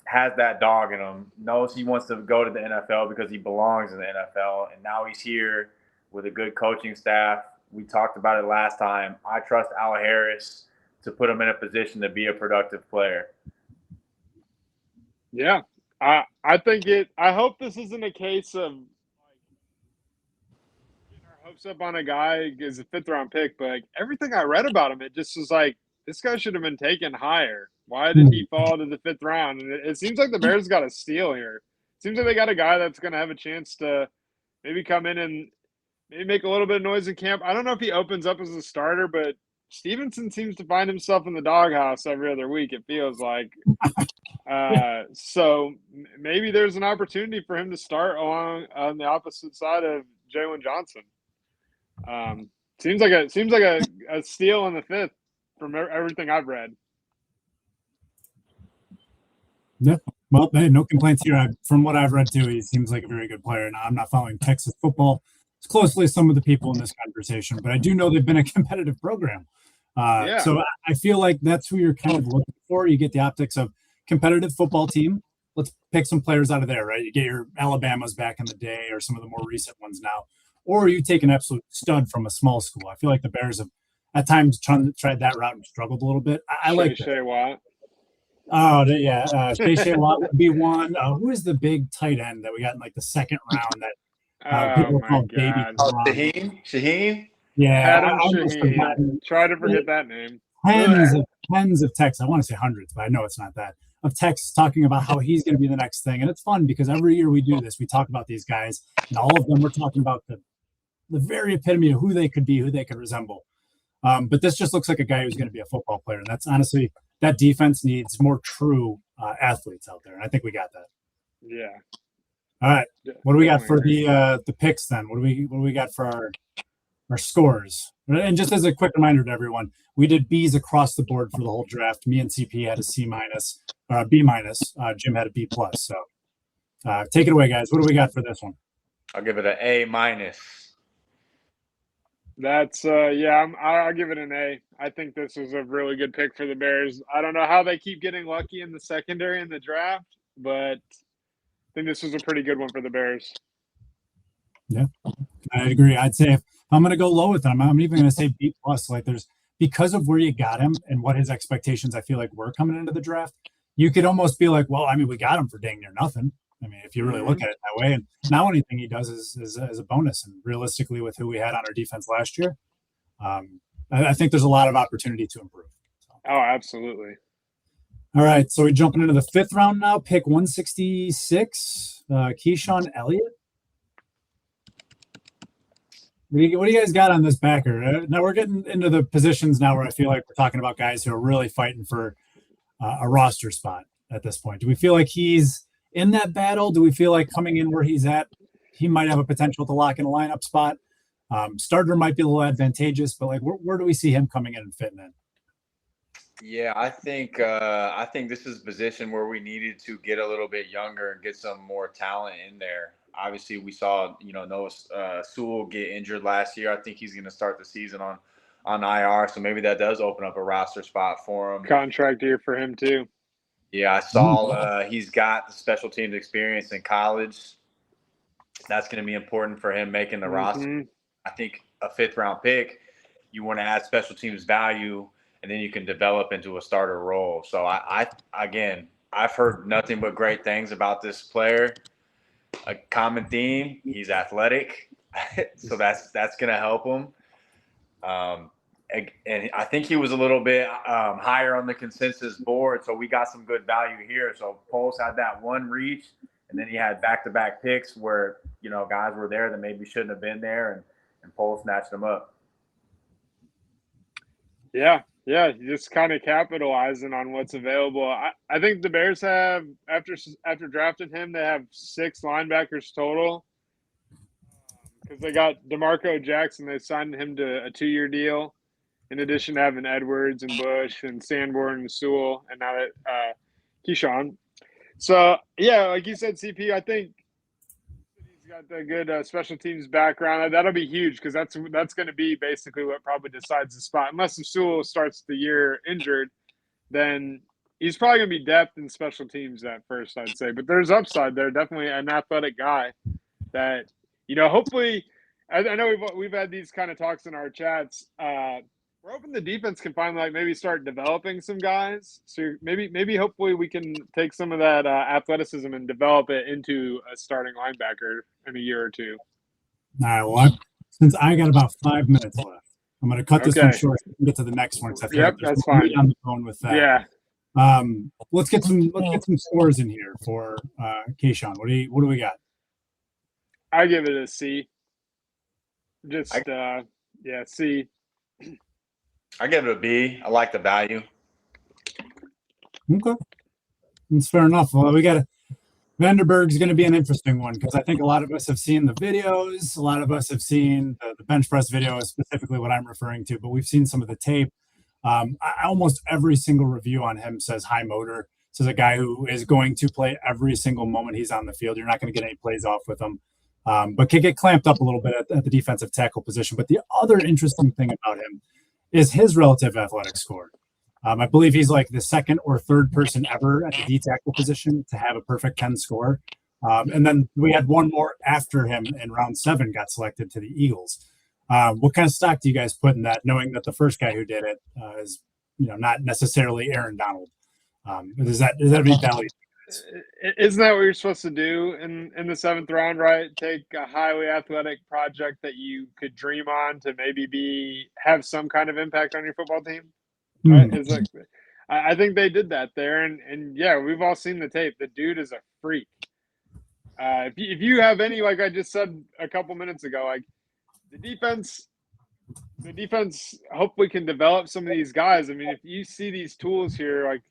has that dog in him, knows he wants to go to the NFL because he belongs in the NFL. And now he's here with a good coaching staff. We talked about it last time. I trust Al Harris to put him in a position to be a productive player. Yeah, I think it. I hope this isn't a case of like getting our hopes up on a guy as a 5th-round pick, but like, everything I read about him, it just was like this guy should have been taken higher. Why did he fall to the 5th round? And it seems like the Bears got a steal here. It seems like they got a guy that's going to have a chance to maybe come in and maybe make a little bit of noise in camp. I don't know if he opens up as a starter, but Stevenson seems to find himself in the doghouse every other week, it feels like. So maybe there's an opportunity for him to start on the opposite side of Jalen Johnson. Seems like a steal in the 5th from everything I've read. Yeah, well, hey, no complaints here. From what I've read too, he seems like a very good player. Now, I'm not following Texas football as closely as some of the people in this conversation, but I do know they've been a competitive program. So I feel like that's who you're kind of looking for. You get the optics of competitive football team. Let's pick some players out of there, right? You get your Alabamas back in the day or some of the more recent ones now. Or you take an absolute stud from a small school. I feel like the Bears have at times tried that route and struggled a little bit. I like Shay Watt. Oh, yeah. Shay Watt would be one. Who is the big tight end that we got in like the 2nd round that people call Baby? Shaheen? Yeah. Adam Shaheen. Try to forget that name. Tens of texts. I want to say hundreds, but I know it's not that. Of texts talking about how he's going to be the next thing. And it's fun because every year we do this, we talk about these guys, and all of them we're talking about the very epitome of who they could be, who they could resemble. But this just looks like a guy who's going to be a football player. And that's honestly, that defense needs more true athletes out there. And I think we got that. Yeah. All right. What do we got for the picks then? What do we got for our scores? And just as a quick reminder to everyone, we did B's across the board for the whole draft. Me and CP had a C-, B-. Jim had a B+. So take it away, guys. What do we got for this one? I'll give it an A-. That's I'll give it an A. I think this was a really good pick for the Bears. I don't know how they keep getting lucky in the secondary in the draft, but I think this was a pretty good one for the Bears. Yeah, I agree. I'd say if I'm going to go low with them, I'm even going to say B+. Like there's, because of where you got him and what his expectations I feel like were coming into the draft, you could almost be like, well, I mean, we got him for dang near nothing. I mean, if you really look at it that way, and now anything he does is a bonus. And realistically, with who we had on our defense last year, I think there's a lot of opportunity to improve. So. Oh, absolutely. All right, so we're jumping into the 5th round now. Pick 166, Keyshawn Elliott. What do you guys got on this backer? Now we're getting into the positions now where I feel like we're talking about guys who are really fighting for a roster spot at this point. Do we feel like he's in that battle? Do we feel like coming in where he's at, he might have a potential to lock in a lineup spot? Starter might be a little advantageous, but like where do we see him coming in and fitting in? Yeah, I think this is a position where we needed to get a little bit younger and get some more talent in there. Obviously, we saw Noah Sewell get injured last year. I think he's going to start the season on IR, so maybe that does open up a roster spot for him. Contract year for him too. Yeah, I saw he's got the special teams experience in college. That's going to be important for him making the roster. I think a 5th round pick, you want to add special teams value, and then you can develop into a starter role. So I've heard nothing but great things about this player. A common theme, he's athletic, so that's going to help him. And I think he was a little bit higher on the consensus board, so we got some good value here. So Poles had that one reach, and then he had back-to-back picks where guys were there that maybe shouldn't have been there, and Poles snatched them up. Yeah, just kind of capitalizing on what's available. I think the Bears have, after drafting him, they have 6 linebackers total because they got DeMarco Jackson. They signed him to a 2-year deal, in addition to having Edwards and Bush and Sanborn and Sewell, and now that Keyshawn. So yeah, like you said, CP, I think he's got the good special teams background. That'll be huge because that's going to be basically what probably decides the spot. Unless Sewell starts the year injured, then he's probably going to be depth in special teams at first, I'd say. But there's upside there. Definitely an athletic guy that, hopefully – I know we've had these kind of talks in our chats. We're hoping the defense can finally maybe start developing some guys. So maybe hopefully we can take some of that athleticism and develop it into a starting linebacker in a year or two. All right. Well, since I got about 5 minutes left, I'm going to cut this one short and get to the next one. I feel like that's fine. On the phone with that. Yeah. Let's get some scores in here for Kayshawn. What do we got? I give it a C. C. I give it a B. I like the value. Okay, that's fair enough. Well, we got Vanderberg's going to be an interesting one because I think a lot of us have seen the videos. A lot of us have seen the bench press video, is specifically what I'm referring to. But we've seen some of the tape. Almost every single review on him says high motor. Says a guy who is going to play every single moment he's on the field. You're not going to get any plays off with him. But can get clamped up a little bit at the defensive tackle position. But the other interesting thing about him is his relative athletic score. I believe he's like the second or third person ever at the D tackle position to have a perfect 10 score. And then we had one more after him in round 7 got selected to the Eagles. What kind of stock do you guys put in that, knowing that the first guy who did it is, not necessarily Aaron Donald? Does that have any value? Isn't that what you're supposed to do in the 7th round, right? Take a highly athletic project that you could dream on to maybe have some kind of impact on your football team? Right? I think they did that there, and yeah, we've all seen the tape. The dude is a freak. If you have any, like I just said a couple minutes ago, like the defense hopefully can develop some of these guys. I mean, if you see these tools here, like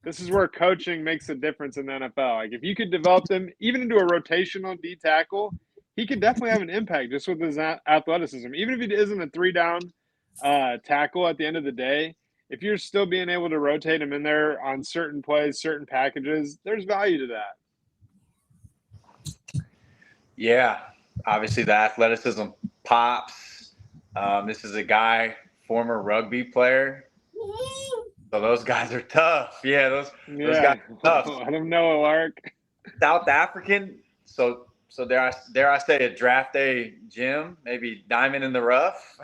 this is where coaching makes a difference in the NFL. Like if you could develop them even into a rotational D tackle, he could definitely have an impact just with his athleticism. Even if he isn't a 3-down tackle at the end of the day, if you're still being able to rotate him in there on certain plays, certain packages, there's value to that. Yeah, obviously the athleticism pops. This is a guy, former rugby player. So those guys are tough. Yeah, those guys are tough. I don't know, Lark. South African. So dare I say a draft day gym, maybe diamond in the rough,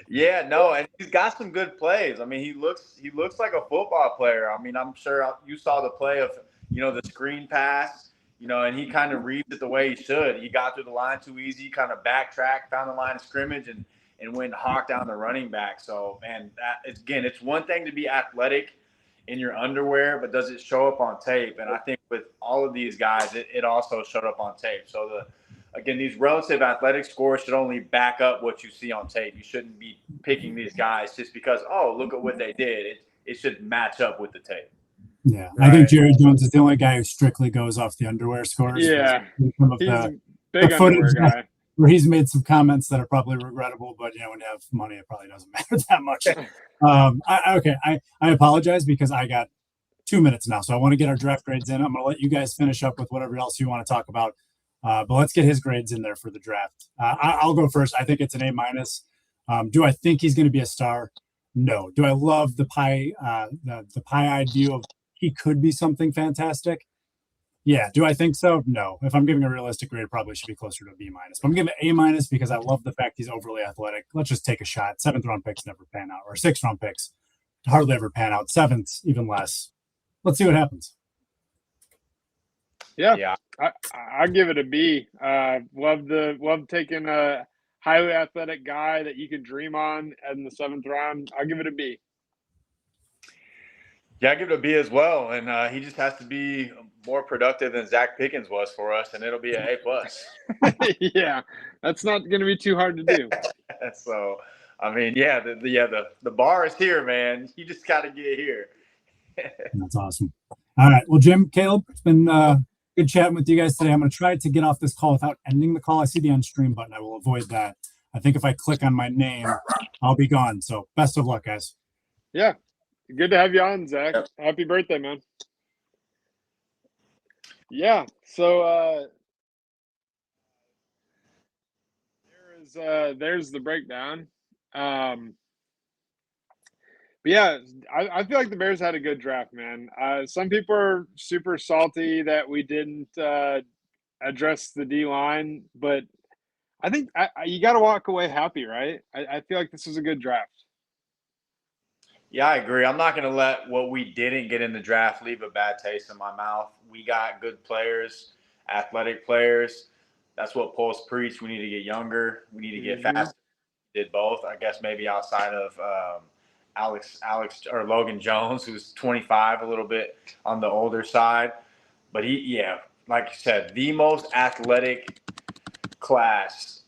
Yeah, no, and he's got some good plays. I mean, he looks like a football player. I mean, I'm sure you saw the play of, the screen pass, and he kind of reads it the way he should. He got through the line too easy, kind of backtracked, found the line of scrimmage, and went hawk down the running back. So, man, it's one thing to be athletic in your underwear, but does it show up on tape? And I think with all of these guys, it also showed up on tape. So these relative athletic scores should only back up what you see on tape. You shouldn't be picking these guys just because, look at what they did. It should match up with the tape. Yeah, right? I think Jerry Jones is the only guy who strictly goes off the underwear scores. Yeah, some of he's the big underwear guy. Where he's made some comments that are probably regrettable, but when you have money, it probably doesn't matter that much. I apologize because I got 2 minutes now, so I want to get our draft grades in. I'm going to let you guys finish up with whatever else you want to talk about, but let's get his grades in there for the draft. I'll go first. I think it's an A-. Do I think he's going to be a star? No. Do I love the pie-eyed view of he could be something fantastic? Yeah. Do I think so? No. If I'm giving a realistic grade, it probably should be closer to a B-. But I'm giving it A- because I love the fact he's overly athletic. Let's just take a shot. 7th round picks never pan out, or 6th round picks hardly ever pan out. 7th, even less. Let's see what happens. Yeah. I give it a B. Love taking a highly athletic guy that you could dream on in the 7th round. I'll give it a B. Yeah, I give it a B as well, and he just has to be more productive than Zach Pickens was for us, and it'll be an A+. Yeah, that's not going to be too hard to do. So, I mean, the bar is here, man. You just got to get here. That's awesome. All right, well, Jim, Caleb, it's been good chatting with you guys today. I'm going to try to get off this call without ending the call. I see the end stream button. I will avoid that. I think if I click on my name, I'll be gone. So, best of luck, guys. Yeah. Good to have you on, Zach. Yep. Happy birthday, man. Yeah. So there's the breakdown. But yeah, I feel like the Bears had a good draft, man. Some people are super salty that we didn't address the D line, but I think you got to walk away happy, right? I feel like this was a good draft. Yeah, I agree. I'm not going to let what we didn't get in the draft leave a bad taste in my mouth. We got good players, athletic players. That's what Pulse preached. We need to get younger. We need to get faster. Did both, I guess, maybe outside of Alex or Logan Jones, who's 25, a little bit on the older side. But like you said, the most athletic class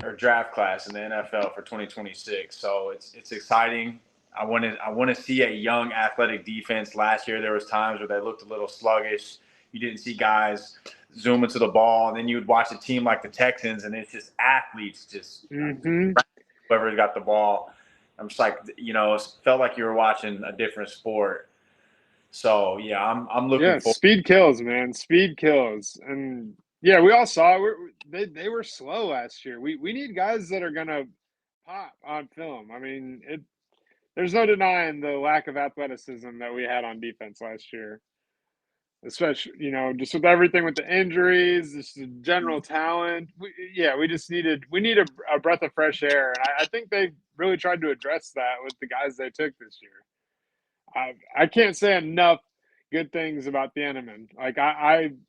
or draft class in the NFL for 2026. So it's exciting. I want to see a young athletic defense. Last year there was times where they looked a little sluggish. You didn't see guys zoom into the ball, and then you would watch a team like the Texans, and it's just athletes just whoever's got the ball. I'm just like, it felt like you were watching a different sport. So yeah, I'm looking forward. Speed kills, man. Speed kills, and yeah, we all saw they were slow last year. We need guys that are gonna pop on film. I mean, there's no denying the lack of athleticism that we had on defense last year, especially just with everything with the injuries, just the general talent. We need a breath of fresh air, and I think they really tried to address that with the guys they took this year. I can't say enough good things about Thieneman. Like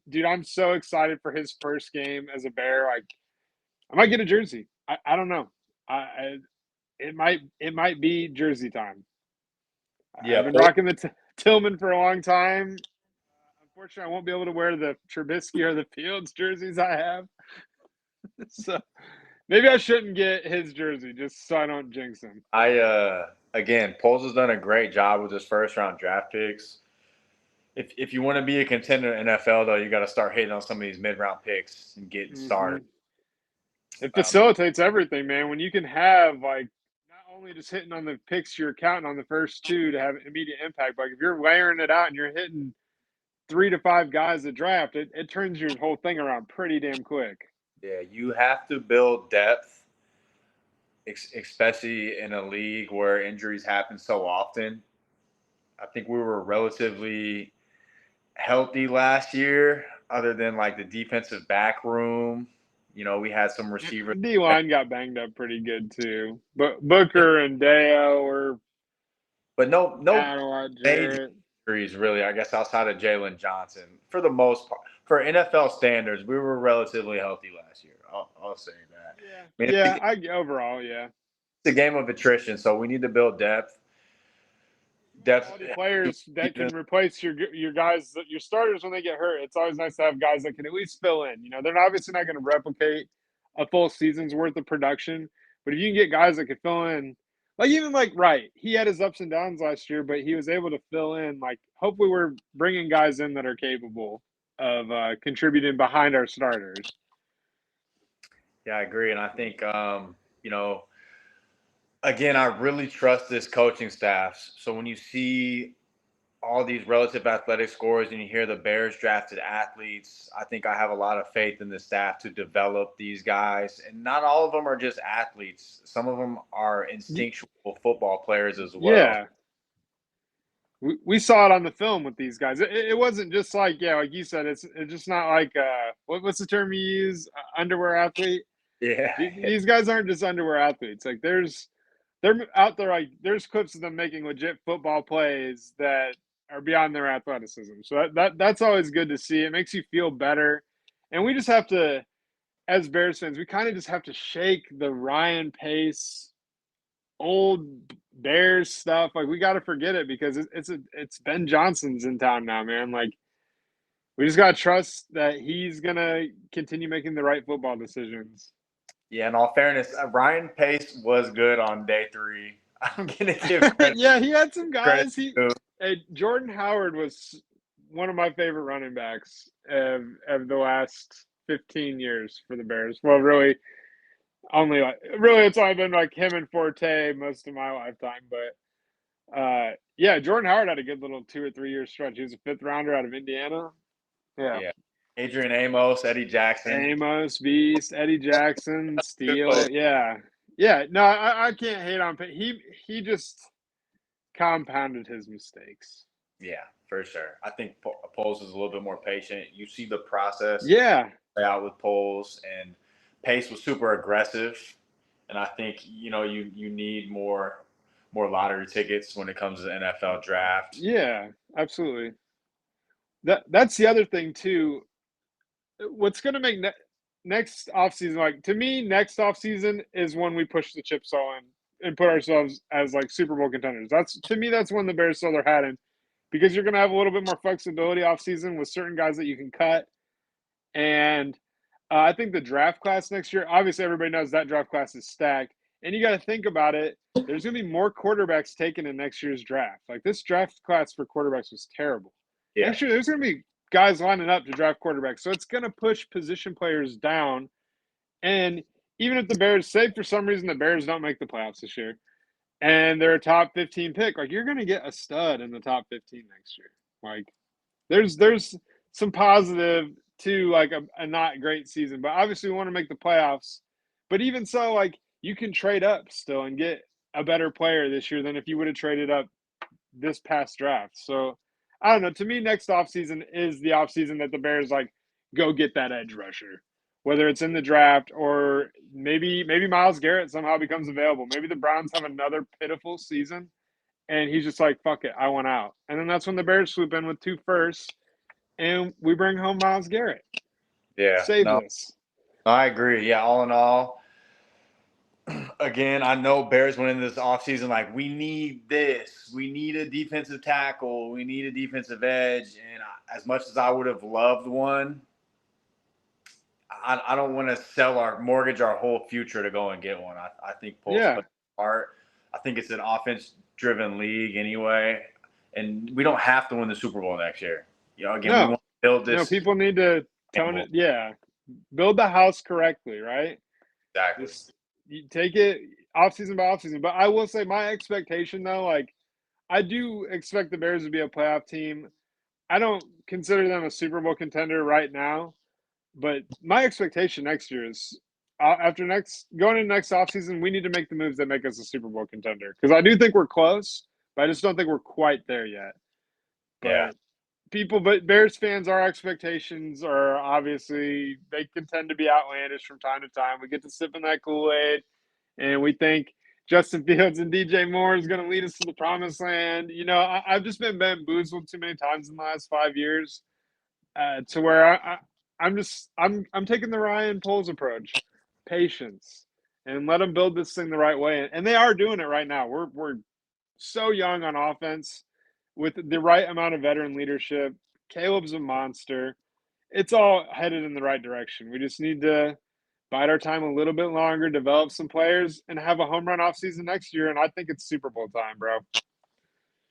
dude, I'm so excited for his first game as a Bear. Like, I might get a jersey. I don't know. It might be jersey time. Yeah, I've been rocking the Tillman for a long time. Unfortunately, I won't be able to wear the Trubisky or the Fields jerseys I have. So maybe I shouldn't get his jersey just so I don't jinx him. Again, Poles has done a great job with his first round draft picks. If you want to be a contender in NFL, though, you got to start hitting on some of these mid round picks and get started. It facilitates everything, man. When you can have not only just hitting on the picks you're counting on the first two to have immediate impact, but if you're layering it out and you're hitting 3 to 5 guys a draft, it turns your whole thing around pretty damn quick. Yeah, you have to build depth, especially in a league where injuries happen so often. I think we were relatively healthy last year, other than like the defensive back room. We had some receivers. D line got banged up pretty good too, but Booker and Deo were. But no major injuries really. I guess outside of Jalen Johnson, for the most part, for NFL standards, we were relatively healthy last year. I'll say that. Overall, yeah. It's a game of attrition, so we need to build depth. Players that can replace your guys, your starters when they get hurt. It's always nice to have guys that can at least fill in. They're obviously not going to replicate a full season's worth of production, but if you can get guys that can fill in, Wright, he had his ups and downs last year, but he was able to fill in. Hopefully, we're bringing guys in that are capable of contributing behind our starters. Yeah, I agree, and I think again, I really trust this coaching staff. So when you see all these relative athletic scores and you hear the Bears drafted athletes, I think I have a lot of faith in the staff to develop these guys. And not all of them are just athletes. Some of them are instinctual football players as well. Yeah. We saw it on the film with these guys. It wasn't just like you said, it's just not like what's the term you use? Underwear athlete? Yeah. These guys aren't just underwear athletes. They're out there, there's clips of them making legit football plays that are beyond their athleticism. So that's always good to see. It makes you feel better. And we just have to, as Bears fans, we kind of just have to shake the Ryan Pace old Bears stuff. We got to forget it because it's Ben Johnson's in town now, man. We just got to trust that he's going to continue making the right football decisions. Yeah, in all fairness, Ryan Pace was good on day 3. I'm going to give credit. Yeah, he had some guys. Jordan Howard was one of my favorite running backs of the last 15 years for the Bears. Well, really, it's only been him and Forte most of my lifetime. Yeah, Jordan Howard had a good little 2 or 3 year stretch. He was a 5th rounder out of Indiana. Yeah. Adrian Amos, Eddie Jackson. Amos, Beast, Eddie Jackson, Steele. player. Yeah. Yeah. No, I can't hate on Pitt. He just compounded his mistakes. Yeah, for sure. I think Poles is a little bit more patient. You see the process Yeah. play out with Poles, and Pace was super aggressive. And I think, you need more lottery tickets when it comes to the NFL draft. Yeah, absolutely. That's the other thing too. What's going to make next offseason, like, to me, next offseason is when we push the chips all in and put ourselves as like Super Bowl contenders. To me, that's when the Bears throw their hat in, because you're going to have a little bit more flexibility offseason with certain guys that you can cut. And I think the draft class next year, obviously everybody knows that draft class is stacked. And you got to think about it. There's going to be more quarterbacks taken in next year's draft. Like, this draft class for quarterbacks was terrible. Yeah. Next year, there's going to be guys lining up to draft quarterbacks. So it's going to push position players down. And even if the Bears, say for some reason the Bears don't make the playoffs this year and they're a top 15 pick, like, you're going to get a stud in the top 15 next year. Like, there's some positive to like a not great season, but obviously we want to make the playoffs. But even so, like, you can trade up still and get a better player this year than if you would have traded up this past draft. So I don't know. To me, next offseason is the offseason that the Bears, like, go get that edge rusher, whether it's in the draft or maybe Myles Garrett somehow becomes available. Maybe the Browns have another pitiful season and he's just like, fuck it, I want out. And then that's when the Bears swoop in with 2 firsts and we bring home Myles Garrett. Yeah. Save this. I agree. Yeah, all in all, again, I know Bears went into this offseason like, we need this. We need a defensive tackle. We need a defensive edge. And as much as I would have loved one, I don't want to mortgage our whole future to go and get one. I think Poles played part. I think it's an offense-driven league anyway. And we don't have to win the Super Bowl next year. Again, we want to build this. People need to tone it. Yeah. Build the house correctly, right? Exactly. You take it offseason by offseason. But I will say my expectation, though, like, I do expect the Bears to be a playoff team. I don't consider them a Super Bowl contender right now. But my expectation next year is going into next offseason, we need to make the moves that make us a Super Bowl contender. Because I do think we're close, but I just don't think we're quite there yet. But but Bears fans, our expectations are obviously, they can tend to be outlandish from time to time. We get to sip in that Kool-Aid, and we think Justin Fields and DJ Moore is going to lead us to the promised land. I've just been bamboozled too many times in the last 5 years to where I'm taking the Ryan Poles approach, patience, and let them build this thing the right way. And they are doing it right now. We're so young on offense with the right amount of veteran leadership. Caleb's a monster. It's all headed in the right direction. We just need to bide our time a little bit longer, develop some players, and have a home run offseason next year. And I think it's Super Bowl time, bro.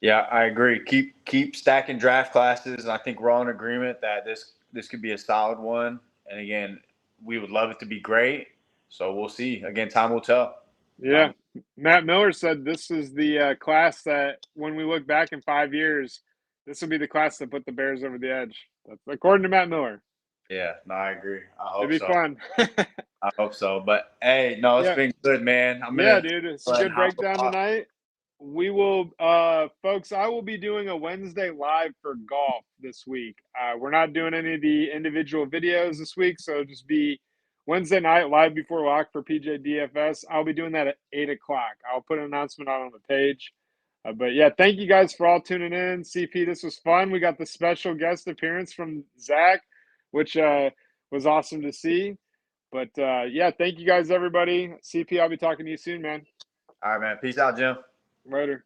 Yeah, I agree. Keep stacking draft classes. And I think we're all in agreement that this could be a solid one. And again, we would love it to be great. So we'll see. Again, time will tell. Yeah. Matt Miller said this is the class that when we look back in 5 years, this will be the class that put the Bears over the edge. That's according to Matt Miller. Yeah, no, I agree. I hope It'd be fun. I hope so. But, hey, no, it's been good, man. Dude, it's a good breakdown tonight. We will, folks, I will be doing a Wednesday live for golf this week. We're not doing any of the individual videos this week, so just be Wednesday night live before lock for PJ DFS. I'll be doing that at 8 o'clock. I'll put an announcement out on the page. But yeah, thank you guys for all tuning in. CP, this was fun. We got the special guest appearance from Zach, which was awesome to see. But yeah, thank you guys, everybody. CP, I'll be talking to you soon, man. All right, man. Peace out, Jim. Later.